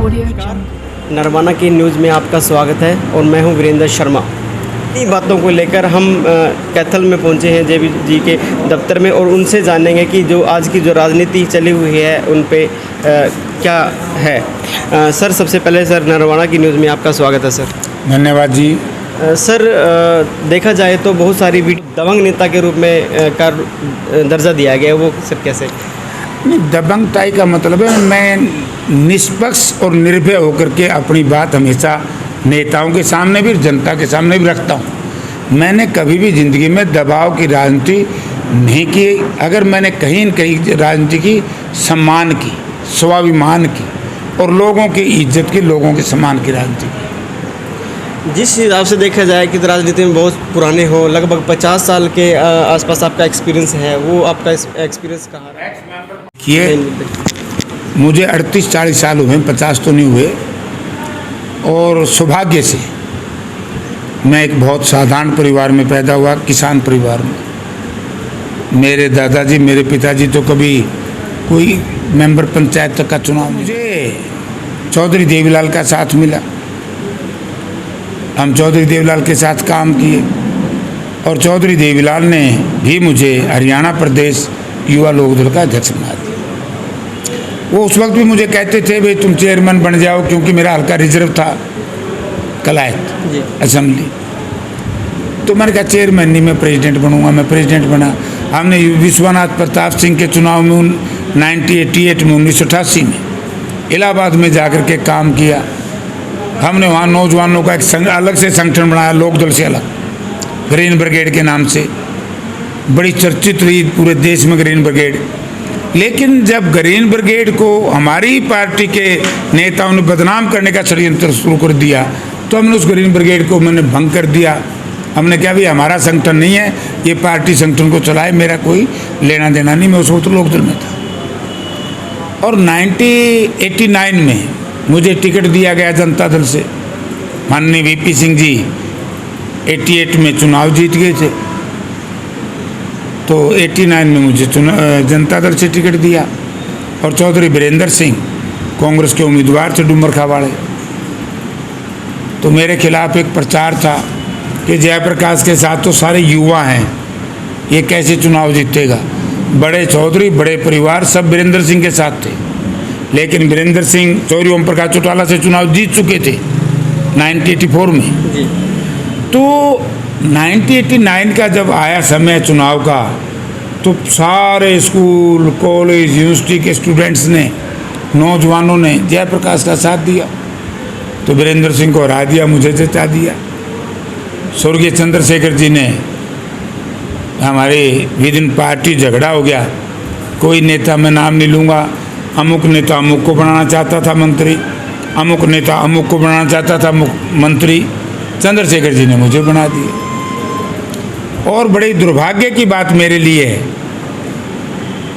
नरवाना की न्यूज़ में आपका स्वागत है और मैं हूं वीरेंद्र शर्मा। इन बातों को लेकर हम कैथल में पहुंचे हैं जेबी जी के दफ्तर में और उनसे जानेंगे कि जो आज की जो राजनीति चली हुई है उन पे क्या है। सर, सबसे पहले सर नरवाना की न्यूज़ में आपका स्वागत है सर। धन्यवाद जी। सर, देखा जाए तो बहुत सारी वीडियो दबंग नेता के रूप में का दर्जा दिया गया है, वो सर कैसे? दबंगताई का मतलब है मैं निष्पक्ष और निर्भय होकर के अपनी बात हमेशा नेताओं के सामने भी जनता के सामने भी रखता हूँ। मैंने कभी भी ज़िंदगी में दबाव की राजनीति नहीं की। अगर मैंने कहीं न कहीं राजनीति की, सम्मान की, स्वाभिमान की और लोगों की इज्जत की, लोगों के सम्मान की राजनीति की। जिस हिसाब से देखा जाए कि राजनीति में बहुत पुराने हो, लगभग 50 साल के आसपास आपका एक्सपीरियंस है, वो आपका एक्सपीरियंस कहाँ है? मुझे 38-40 साल हुए, 50 तो नहीं हुए। और सौभाग्य से मैं एक बहुत साधारण परिवार में पैदा हुआ, किसान परिवार में। मेरे दादाजी, मेरे पिताजी तो कभी कोई मेंबर पंचायत तक का चुनाव, मुझे चौधरी देवीलाल का साथ मिला। हम चौधरी देवीलाल के साथ काम किए और चौधरी देवीलाल ने भी मुझे हरियाणा प्रदेश युवा लोक दल का अध्यक्ष बना दिया। वो उस वक्त भी मुझे कहते थे भाई तुम चेयरमैन बन जाओ, क्योंकि मेरा हल्का रिजर्व था कलायत असेंबली। तो मैंने कहा चेयरमैन नहीं, मैं प्रेसिडेंट बनूंगा। मैं प्रेसिडेंट बना। हमने विश्वनाथ प्रताप सिंह के चुनाव में 1988 में इलाहाबाद में जाकर के काम किया। हमने वहाँ नौजवानों का एक अलग से संगठन बनाया, लोकदल से अलग, ग्रीन ब्रिगेड के नाम से। बड़ी चर्चित रही पूरे देश में ग्रीन ब्रिगेड। लेकिन जब ग्रीन ब्रिगेड को हमारी पार्टी के नेताओं ने बदनाम करने का षड्यंत्र शुरू कर दिया, तो हमने उस ग्रीन ब्रिगेड को मैंने भंग कर दिया। हमने कहा भाई हमारा संगठन नहीं है, ये पार्टी संगठन को चलाए, मेरा कोई लेना देना नहीं। मैं उस वक्त लोकदल में था। और 1989 में मुझे टिकट दिया गया जनता दल से। माननीय वीपी सिंह जी 88 में चुनाव जीत गए थे, तो 89 में मुझे जनता दल से टिकट दिया। और चौधरी वीरेंद्र सिंह कांग्रेस के उम्मीदवार थे डूमरखा वाले। तो मेरे खिलाफ एक प्रचार था कि जयप्रकाश के साथ तो सारे युवा हैं, ये कैसे चुनाव जीतेगा। बड़े चौधरी, बड़े परिवार सब वीरेंद्र सिंह के साथ थे। लेकिन वीरेंद्र सिंह चौधरी ओम प्रकाश चौटाला से चुनाव जीत चुके थे 1984 में जी। तो 1989 का जब आया समय चुनाव का, तो सारे स्कूल, कॉलेज, यूनिवर्सिटी के स्टूडेंट्स ने, नौजवानों ने जयप्रकाश का साथ दिया। तो वीरेंद्र सिंह को हरा दिया, मुझे जिता दिया। स्वर्गीय चंद्रशेखर जी ने हमारे विद इन पार्टी झगड़ा हो गया। कोई नेता, मैं नाम नहीं लूँगा, अमुक नेता अमुक को बनाना चाहता था मंत्री, अमुक नेता अमुक को बनाना चाहता था मंत्री। चंद्रशेखर जी ने मुझे बना दिया। और बड़े दुर्भाग्य की बात मेरे लिए है,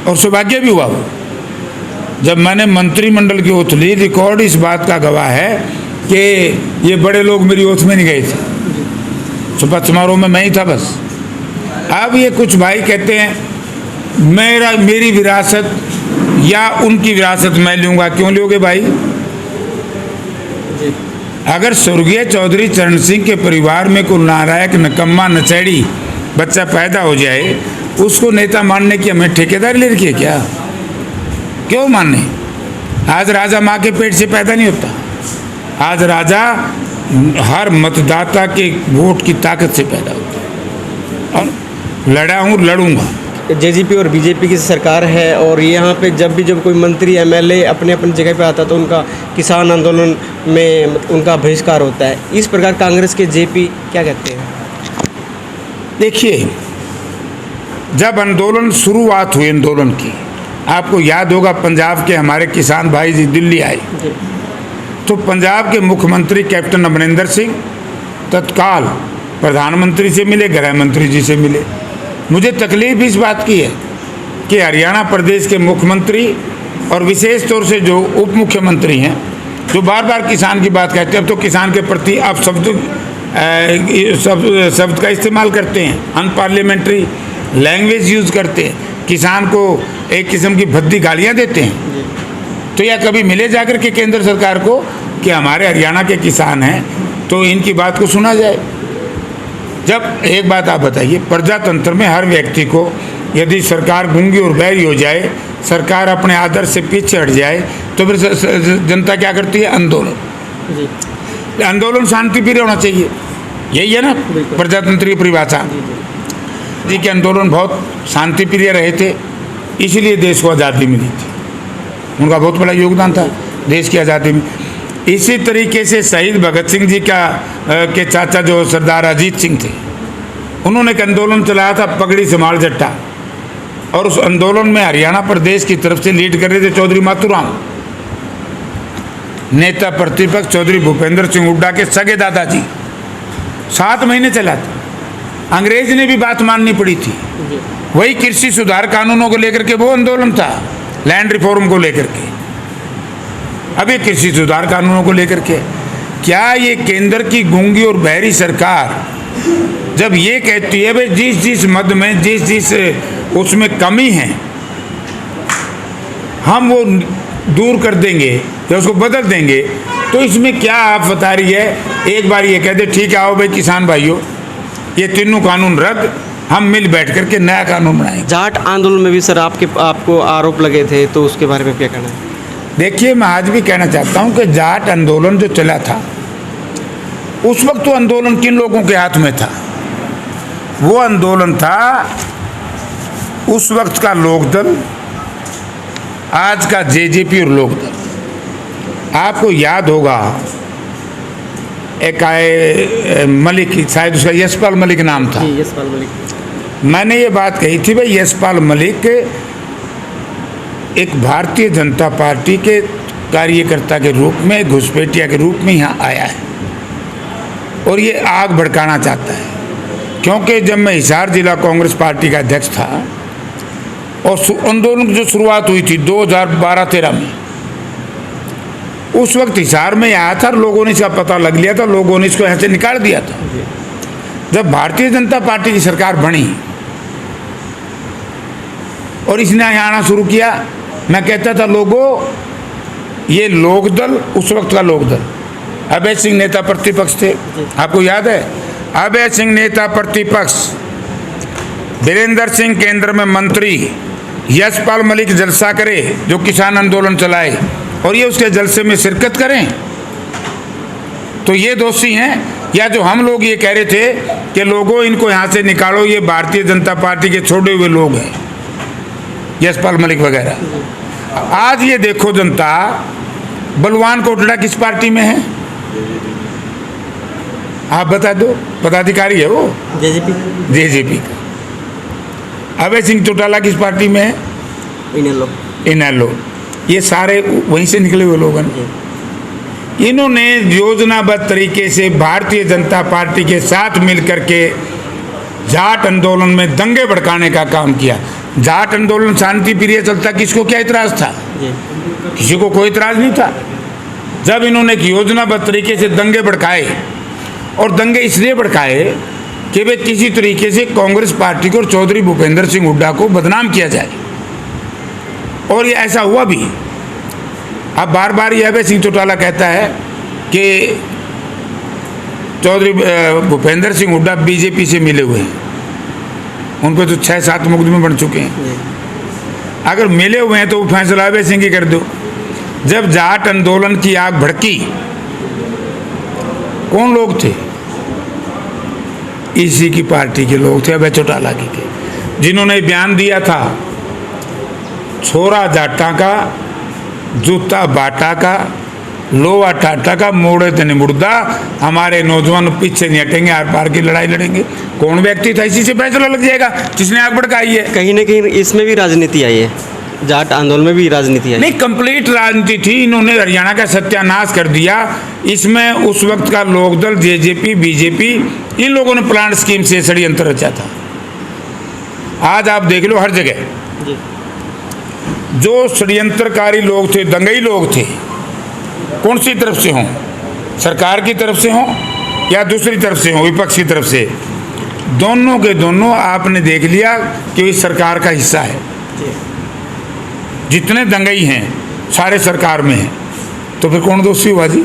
और सौभाग्य भी हुआ वो, जब मैंने मंत्रिमंडल की ओथ ली। रिकॉर्ड इस बात का गवाह है कि ये बड़े लोग मेरी ओथ में नहीं गए थे। शपथ समारोह में मैं ही था बस। अब ये कुछ भाई कहते हैं मेरी विरासत या उनकी विरासत मैं लूँगा। क्यों लोगे भाई? अगर स्वर्गीय चौधरी चरण सिंह के परिवार में कोई नालायक, निकम्मा, नचेड़ी बच्चा पैदा हो जाए, उसको नेता मानने की हमें ठेकेदारी ले रखी है क्या? क्यों माने? आज राजा माँ के पेट से पैदा नहीं होता। आज राजा हर मतदाता के वोट की ताकत से पैदा होता है। और लड़ा हूँ, लड़ूंगा। जेजेपी और बीजेपी की सरकार है और यहाँ पे जब कोई मंत्री, एमएलए अपने अपनी जगह पे आता तो उनका किसान आंदोलन में उनका बहिष्कार होता है। इस प्रकार कांग्रेस के जेपी क्या कहते हैं? देखिए, जब आंदोलन शुरुआत हुई आंदोलन की, आपको याद होगा पंजाब के हमारे किसान भाई जी दिल्ली आए, तो पंजाब के मुख्यमंत्री कैप्टन अमरिंदर सिंह तत्काल प्रधानमंत्री से मिले, गृह मंत्री जी से मिले। मुझे तकलीफ इस बात की है कि हरियाणा प्रदेश के मुख्यमंत्री और विशेष तौर से जो उप मुख्यमंत्री हैं, जो बार बार किसान की बात कहते हैं, अब तो किसान के प्रति आप शब्द का इस्तेमाल करते हैं, अनपार्लियामेंट्री लैंग्वेज यूज़ करते हैं, किसान को एक किस्म की भद्दी गालियाँ देते हैं। तो या कभी मिले जाकर के केंद्र सरकार को कि हमारे हरियाणा के किसान हैं तो इनकी बात को सुना जाए। जब एक बात आप बताइए, प्रजातंत्र में हर व्यक्ति को यदि सरकार गूंगी और बहरी हो जाए, सरकार अपने आदर्श से पीछे हट जाए, तो फिर जनता क्या करती है? आंदोलन। आंदोलन शांति प्रिय होना चाहिए, यही है ना प्रजातंत्र की परिभाषा। जी के आंदोलन बहुत शांति प्रिय रहे थे, इसलिए देश को आज़ादी मिली थी। उनका बहुत बड़ा योगदान था देश की आज़ादी में। इसी तरीके से शहीद भगत सिंह जी के चाचा जो सरदार अजीत सिंह थे, उन्होंने एक आंदोलन चलाया था पगड़ी संभाल जट्टा, और उस आंदोलन में हरियाणा प्रदेश की तरफ से लीड कर रहे थे चौधरी माथुराम, नेता प्रतिपक्ष चौधरी भूपेंद्र सिंह हुड्डा के सगे दादाजी। 7 महीने चला था, अंग्रेज ने भी बात माननी पड़ी थी। वही कृषि सुधार कानूनों को लेकर के वो आंदोलन था, लैंड रिफॉर्म को लेकर के। अब ये कृषि सुधार कानूनों को लेकर के क्या ये केंद्र की गूंगी और बहरी सरकार जब ये कहती है भाई जिस जिस मद में जिस उसमें कमी है हम वो दूर कर देंगे या उसको बदल देंगे, तो इसमें क्या आप बता रही है? एक बार ये कह दे ठीक है आओ भाई किसान भाइयों, ये तीनों कानून रद्द, हम मिल बैठ करके नया कानून बनाएंगे। जाट आंदोलन में भी सर आपको आरोप लगे थे, तो उसके बारे में क्या कहना है? देखिए, मैं आज भी कहना चाहता हूं कि जाट आंदोलन जो चला था उस वक्त तो आंदोलन किन लोगों के हाथ में था? वो आंदोलन था उस वक्त का लोकदल, आज का जेजेपी और लोकदल। आपको याद होगा एक आए मलिक, शायद उसका यशपाल मलिक नाम था। यशपाल मलिक। मैंने ये बात कही थी भाई यशपाल मलिक एक भारतीय जनता पार्टी के कार्यकर्ता के रूप में, घुसपैठिया के रूप में यहाँ आया है और ये आग भड़काना चाहता है। क्योंकि जब मैं हिसार जिला कांग्रेस पार्टी का अध्यक्ष था और आंदोलन की जो शुरुआत हुई थी 2012-13 में, उस वक्त हिसार में आया था, लोगों ने इसका पता लग लिया था, लोगों ने इसको यहाँ से निकाल दिया था। जब भारतीय जनता पार्टी की सरकार बनी और इसने यहाँ आना शुरू किया, मैं कहता था लोगों ये लोकदल, उस वक्त का लोकदल, अभय सिंह नेता प्रतिपक्ष थे, आपको याद है? अभय सिंह नेता प्रतिपक्ष, वीरेंद्र सिंह केंद्र में मंत्री, यशपाल मलिक जलसा करे जो किसान आंदोलन चलाए और ये उसके जलसे में शिरकत करें, तो ये दोषी हैं? या जो हम लोग ये कह रहे थे कि लोगों इनको यहाँ से निकालो, ये भारतीय जनता पार्टी के छोड़े हुए लोग हैं, यशपाल मलिक वगैरह। आज ये देखो जनता, बलवान कोटड़ा किस पार्टी में है? आप बता दो, पदाधिकारी है वो जेजेपी का। अभय सिंह चौटाला किस पार्टी में है? इनेलो। ये सारे वहीं से निकले हुए लोग हैं। इन्होंने योजनाबद्ध तरीके से भारतीय जनता पार्टी के साथ मिलकर के जाट आंदोलन में दंगे भड़काने का काम किया। जाट आंदोलन शांति प्रिय चलता, किसको क्या इतराज था? किसी को कोई इतराज नहीं था। जब इन्होंने एक योजनाबद्ध तरीके से दंगे भड़काए, और दंगे इसलिए भड़काए कि वे किसी तरीके से कांग्रेस पार्टी को और चौधरी भूपेंद्र सिंह हुड्डा को बदनाम किया जाए, और ये ऐसा हुआ भी। अब बार बार ये अभय सिंह चौटाला कहता है कि चौधरी भूपेंद्र सिंह हुड्डा बीजेपी से मिले हुए हैं, उन पर तो 6-7 मुकदमे बन चुके हैं। अगर मिले हुए हैं तो वो फैसला अभय सिंह ही कर दो। जब जाट आंदोलन की आग भड़की, कौन लोग थे? इसी की पार्टी के लोग थे, अभय चौटाला के, जिन्होंने बयान दिया था छोरा जाटा का, जूता बाटा का, लोहा टाटा का, मोड़े तने मुर्दा, हमारे नौजवान पीछे नहीं हटेंगे, आर पार की लड़ाई लड़ेंगे। कौन व्यक्ति था? इसी से फैसला लग जाएगा जिसने आग भड़काई है। कहीं ना कहीं इसमें भी राजनीति आई है, जाट आंदोलन में भी राजनीति आई। नहीं, कंप्लीट राजनीति थी। इन्होंने हरियाणा का सत्यानाश कर दिया। इसमें उस वक्त का लोकदल, जेजेपी, बीजेपी, इन लोगों ने प्लान स्कीम से षड्यंत्र रचा था। आज आप देख लो हर जगह जो षड्यंत्रकारी लोग थे, दंगई लोग थे, कौन सी तरफ से हों, सरकार की तरफ से हों या दूसरी तरफ से हों, विपक्ष की तरफ से, दोनों के दोनों आपने देख लिया कि इस सरकार का हिस्सा है। जितने दंगई हैं सारे सरकार में हैं, तो फिर कौन दोषी हुआ जी?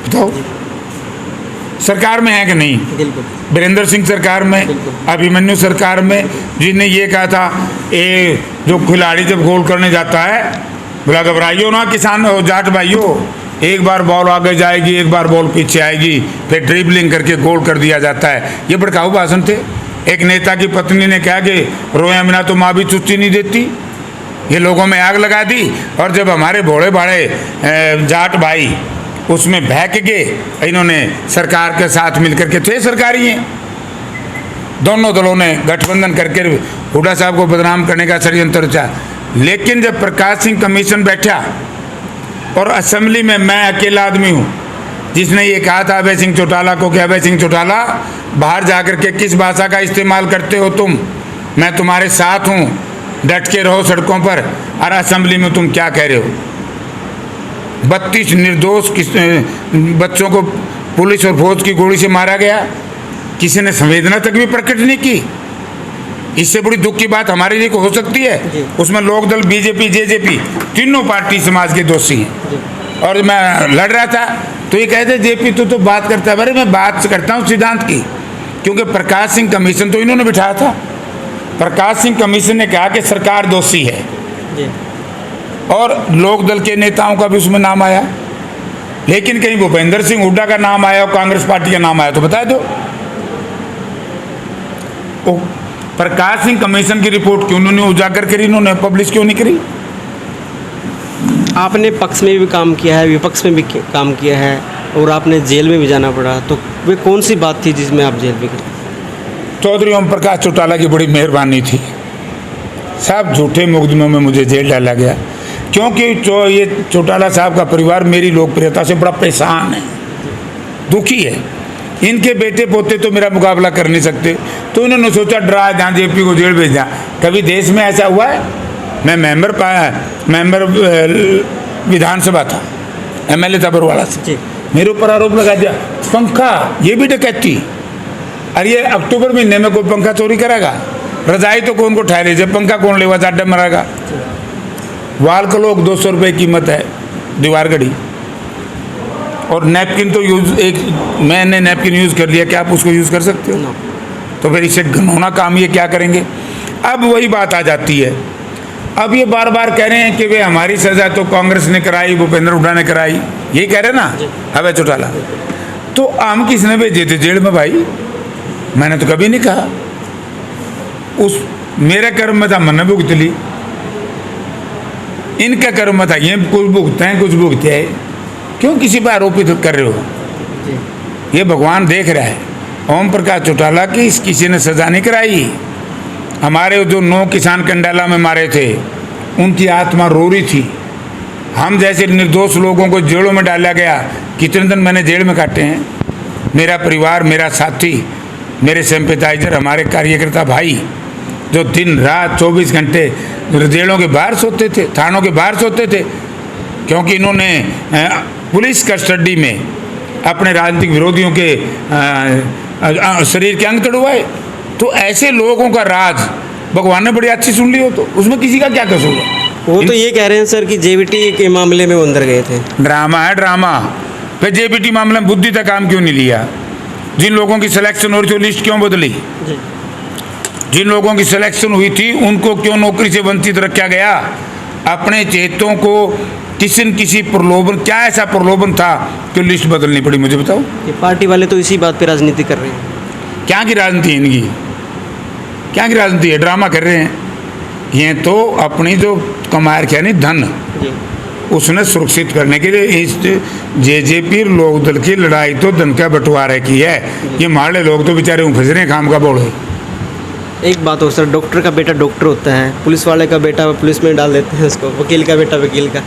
बताओ। सरकार में है कि नहीं? बिल्कुल। वीरेंद्र सिंह सरकार में, अभिमन्यु सरकार में, जिसने ये कहा था ये जो खिलाड़ी जब गोल करने जाता है, बोला घबराइयो ना किसान हो जाट भाइयों, एक बार बॉल आगे जाएगी, एक बार बॉल पीछे आएगी, फिर ड्रिबलिंग करके गोल कर दिया जाता है। ये भड़काऊ भाषण थे। एक नेता की पत्नी ने कहा कि रोए बिना तो माँ भी चुच्ची नहीं देती। ये लोगों में आग लगा दी, और जब हमारे भोले भाड़े जाट भाई उसमें बहक गए, इन्होंने सरकार के साथ मिलकर के थे सरकारी हैं, दोनों दलों ने गठबंधन करके हुड्डा साहब को बदनाम करने का षड्यंत्र रचा। लेकिन जब प्रकाश सिंह कमीशन बैठा और असेंबली में मैं अकेला आदमी हूँ जिसने ये कहा था अभय सिंह चौटाला को कि अभय सिंह चौटाला बाहर जाकर के किस भाषा का इस्तेमाल करते हो तुम, मैं तुम्हारे साथ हूँ, डट के रहो सड़कों पर, और असेंबली में तुम क्या कह रहे हो? 32 निर्दोष बच्चों को पुलिस और फौज की गोली से मारा गया, किसी ने संवेदना तक भी प्रकट नहीं की। इससे बड़ी दुख की बात हमारे लिए हो सकती है? उसमें लोकदल, बीजेपी, जेजेपी तीनों पार्टी समाज के दोषी हैं। और मैं लड़ रहा था तो ये कहते जेपी तो बात करता है। अरे मैं बात करता हूँ सिद्धांत की, क्योंकि प्रकाश सिंह कमीशन तो इन्होंने बिठाया था। प्रकाश सिंह कमीशन ने कहा कि सरकार दोषी है, और लोकदल के नेताओं का भी उसमें नाम आया, लेकिन कहीं भूपेंद्र सिंह हुड्डा का नाम आया और कांग्रेस पार्टी का नाम आया तो बता दो। प्रकाश सिंह कमीशन की रिपोर्ट क्यों उन्होंने उजागर करी, इन्होंने पब्लिश क्यों नहीं करी? आपने पक्ष में भी काम किया है, विपक्ष में भी काम किया है, और आपने जेल में भी जाना पड़ा, तो वे कौन सी बात थी जिसमें आप जेल में गए? चौधरी ओम प्रकाश चौटाला की बड़ी मेहरबानी थी साहब। झूठे मुकदमों में मुझे जेल डाला गया, क्योंकि ये चौटाला साहब का परिवार मेरी लोकप्रियता से बड़ा परेशान है, दुखी है। इनके बेटे पोते तो मेरा मुकाबला कर नहीं सकते, तो इन्होंने सोचा डरा जहाँ जेपी को जेल भेज दिया। कभी देश में ऐसा हुआ है? मैं मेंबर विधानसभा था, एमएलए था बरवाड़ा से, मेरे ऊपर आरोप लगा दिया पंखा, ये भी डकैती। अरे ये अक्टूबर महीने में कोई पंखा चोरी करेगा? रजाई तो कौन को ठहरे, जब पंखा कौन लेगा, चाटा मरेगा। वाल क्लॉक 200 रुपये कीमत है, दीवार घड़ी। और नैपकिन तो मैंने नैपकिन यूज़ कर लिया, क्या आप उसको यूज़ कर सकते हो? तो फिर इससे घनौना काम ये क्या करेंगे? अब वही बात आ जाती है। अब ये बार बार कह रहे हैं कि वे हमारी सजा तो कांग्रेस ने कराई, भूपेंद्र हुड्डा ने कराई, ये कह रहे ना अभय चौटाला। तो हम किसने भेजे थे जेल में भाई? मैंने तो कभी नहीं कहा। उस मेरे कर्म में था मैंने भुगत ली, इनका कर्म में था ये कुछ भुगते हैं कुछ भुगते हैं। क्यों किसी पर आरोपित कर रहे हो? ये भगवान देख रहा है। ओम प्रकाश चौटाला की किसी ने सजा नहीं कराई। हमारे जो 9 किसान कंडाला में मारे थे उनकी आत्मा रो रही थी। हम जैसे निर्दोष लोगों को जेलों में डाला गया, कितने दिन मैंने जेल में काटे हैं। मेरा परिवार, मेरा साथी, मेरे सिंपैथाइजर, हमारे कार्यकर्ता भाई जो दिन रात 24 घंटे जेलों के बाहर सोते थे, थानों के बाहर सोते थे, क्योंकि इन्होंने पुलिस कस्टडी में अपने राजनीतिक विरोधियों के शरीर के अंग तोड़वाए। तो ऐसे लोगों का राज भगवान ने बड़ी अच्छी सुन ली हो, तो उसमें किसी का क्या कसूर है? वो तो ये कह रहे हैं सर कि जेबीटी के मामले में वो अंदर गए थे। ड्रामा है ड्रामा। फिर जेबीटी मामले में बुद्धि तक काम क्यों नहीं लिया? जिन लोगों की सिलेक्शन हो रही थी लिस्ट क्यों बदली? जिन लोगों की सिलेक्शन हुई थी उनको क्यों नौकरी से वंचित रखा गया? अपने चेतों को किसी न किसी प्रलोभन, क्या ऐसा प्रलोभन था कि लिस्ट बदलनी पड़ी? मुझे बताओ। ये पार्टी वाले तो इसी बात पे राजनीति कर रहे हैं। क्या की राजनीति है इनकी? क्या की राजनीति है? ड्रामा कर रहे हैं ये। तो अपनी जो कमाया रखा नहीं धन, उसने सुरक्षित करने के लिए इस जेजेपी लोकदल की लड़ाई तो धन का बंटवारे की है। ये मारे लोग तो बेचारे फंस रहे हैं काम का बोल। एक बात हो सर, डॉक्टर का बेटा डॉक्टर होता है, पुलिस वाले का बेटा पुलिस में डाल देते हैं उसको, वकील का बेटा वकील का।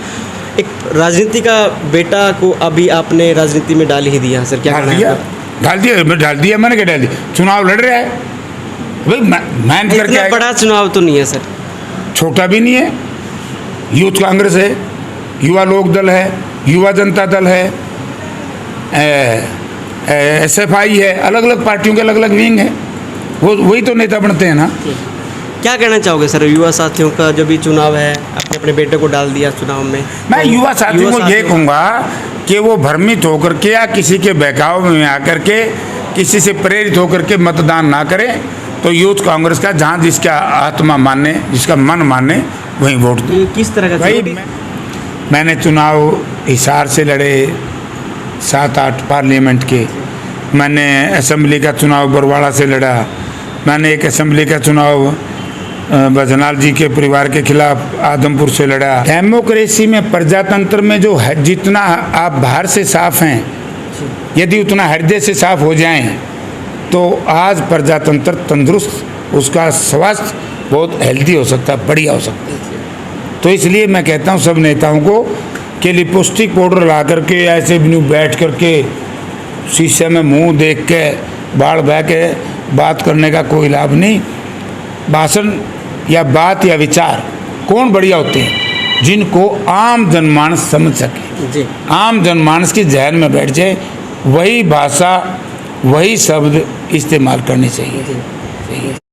एक राजनीति का बेटा को अभी आपने राजनीति में डाल ही दिया सर, क्या डाल दिया? डाल दिया मैंने, क्या डाल दिया? चुनाव लड़ रहा है भाई, मैं इतना बड़ा चुनाव तो नहीं है सर, छोटा भी नहीं है। यूथ कांग्रेस है, युवा लोकदल है, युवा जनता दल है, SFI है, अलग अलग पार्टियों के अलग अलग विंग है। वही तो नेता बनते हैं ना। क्या कहना चाहोगे सर युवा साथियों का, जो भी चुनाव है, अपने अपने बेटे को डाल दिया चुनाव में? मैं तो युवा साथियों को ये कहूँगा कि वो भ्रमित होकर के या किसी के बहकाव में आकर के किसी से प्रेरित होकर के मतदान ना करें। तो यूथ कांग्रेस का जहाँ जिसका आत्मा माने, जिसका मन माने, वहीं वोट दें। ये किस तरह का भाई चुनाव? मैंने चुनाव हिसार से लड़े 7-8 पार्लियामेंट के, मैंने असेंबली का चुनाव बरवाड़ा से लड़ा, मैंने एक असेंबली का चुनाव बजनाल जी के परिवार के खिलाफ आदमपुर से लड़ा। डेमोक्रेसी में, प्रजातंत्र में जो है, जितना आप बाहर से साफ हैं, यदि उतना हृदय से साफ हो जाएं तो आज प्रजातंत्र तंदुरुस्त, उसका स्वास्थ्य बहुत हेल्दी हो सकता है, बढ़िया हो सकता है। तो इसलिए मैं कहता हूँ सब नेताओं को कि लिपस्टिक पाउडर ला करके ऐसे भी बैठ करके शीशे में मुंह देख के बाढ़ बह के बात करने का कोई लाभ नहीं। भाषण या बात या विचार कौन बढ़िया होते हैं? जिनको आम जनमानस समझ सके, जी। आम जनमानस की जहन में बैठ जाए, वही भाषा, वही शब्द इस्तेमाल करने चाहिए।